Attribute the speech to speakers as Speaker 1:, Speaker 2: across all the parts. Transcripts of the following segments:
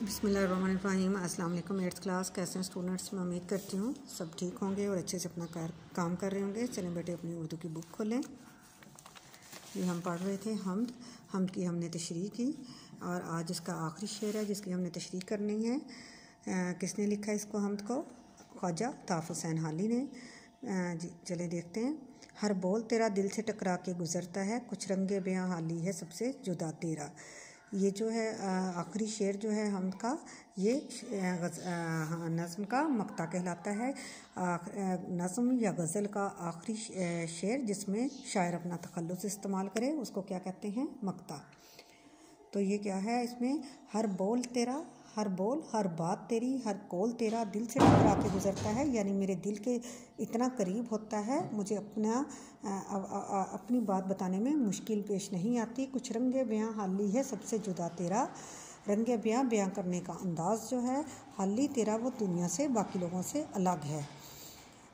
Speaker 1: बिस्मिल्लाहिर्रहमानिर्रहीम। अस्सलाम वालेकुम। 8th क्लास कैसे हैं स्टूडेंट्स? मैं उम्मीद करती हूँ सब ठीक होंगे और अच्छे से अपना काम कर रहे होंगे। चलें बेटे अपनी उर्दू की बुक खोलें। ये हम पढ़ रहे थे हमद की हमने तशरीह की और आज इसका आखिरी शेर है जिसकी हमने तशरीह करनी है। किसने लिखा है इसको? हमद को ख्वाजा ताफ़ हुसैन हाली ने। जी चले देखते हैं। हर बोल तेरा दिल से टकरा के गुज़रता है, कुछ रंगे बेयां हाली है सबसे जुदा तेरा। ये जो है आखिरी शेर जो है हमद का, ये नज़्म का मक्ता कहलाता है। नज़्म या गज़ल का आखिरी शेर जिसमें शायर अपना तखल्लुस इस्तेमाल करे उसको क्या कहते हैं? मक्ता। तो ये क्या है इसमें? हर बोल तेरा, हर बोल, हर बात तेरी, हर कौल तेरा दिल से टकरा के गुज़रता है, यानी मेरे दिल के इतना करीब होता है, मुझे अपनी बात बताने में मुश्किल पेश नहीं आती। कुछ रंगे बयां हाली है सबसे जुदा तेरा। रंगे बयां करने का अंदाज़ जो है हाली तेरा, वो दुनिया से बाकी लोगों से अलग है।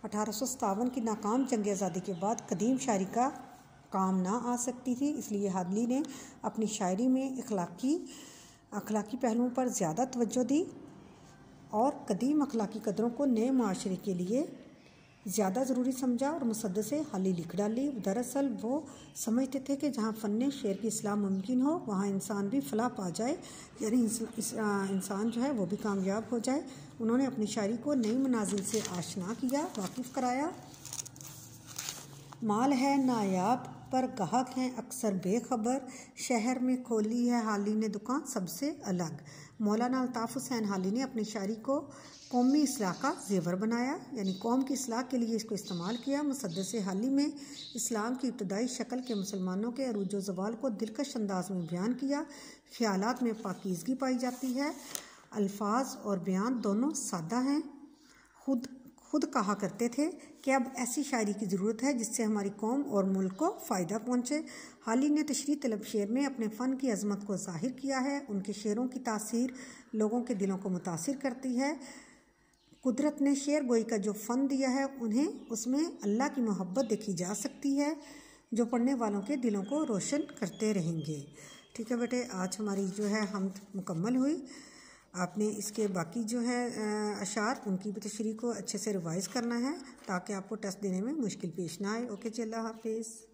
Speaker 1: 1857 की नाकाम जंग आज़ादी के बाद कदीम शायरी का काम ना आ सकती थी, इसलिए हाली ने अपनी शायरी में अखलाकी पहलुओं पर ज़्यादा तवज्जो दी और कदीम अखलाकी कदरों को नए माशरे के लिए ज़्यादा ज़रूरी समझा और मुसद्दे से हाली लिख डाली। दरअसल वो समझते थे कि जहाँ फ़न शेर की इस्लाह मुमकिन हो वहाँ इंसान भी फलाह पा जाए, यानी इंसान जो है वो भी कामयाब हो जाए। उन्होंने अपनी शायरी को नई मनाजिल से आशना किया, वाकिफ़ कराया। माल है नायाब पर गाहक हैं अक्सर बेखबर, शहर में खोली है हाली ने दुकान सबसे अलग। मौलाना अल्ताफ़ हुसैन हाली ने अपनी शायरी को कौमी इस्लाह का जेवर बनाया, यानी कौम की इस्लाह के लिए इसको इस्तेमाल किया। मुसद्दे से हाली में इस्लाम की इब्तदाई शक्ल के मुसलमानों के अरूज व ज़वाल को दिलकश अंदाज में बयान किया। ख्यालात में पाकीज़गी पाई जाती है, अल्फाज और बयान दोनों सादा हैं। खुद कहा करते थे कि अब ऐसी शायरी की ज़रूरत है जिससे हमारी कौम और मुल्क को फ़ायदा पहुँचे। हाली ने तशरीह तलब शेर में अपने फ़न की अज़मत को ज़ाहिर किया है। उनके शेरों की तासीर लोगों के दिलों को मुतासिर करती है। कुदरत ने शेर गोई का जो फ़न दिया है उन्हें उसमें अल्लाह की मोहब्बत देखी जा सकती है जो पढ़ने वालों के दिलों को रोशन करते रहेंगे। ठीक है बेटे, आज हमारी जो है हमद मुकम्मल हुई। आपने इसके बाकी जो है अशार उनकी भी तशरीह को अच्छे से रिवाइज़ करना है ताकि आपको टेस्ट देने में मुश्किल पेश ना आए। ओके जी, अल्लाह हाफिज़।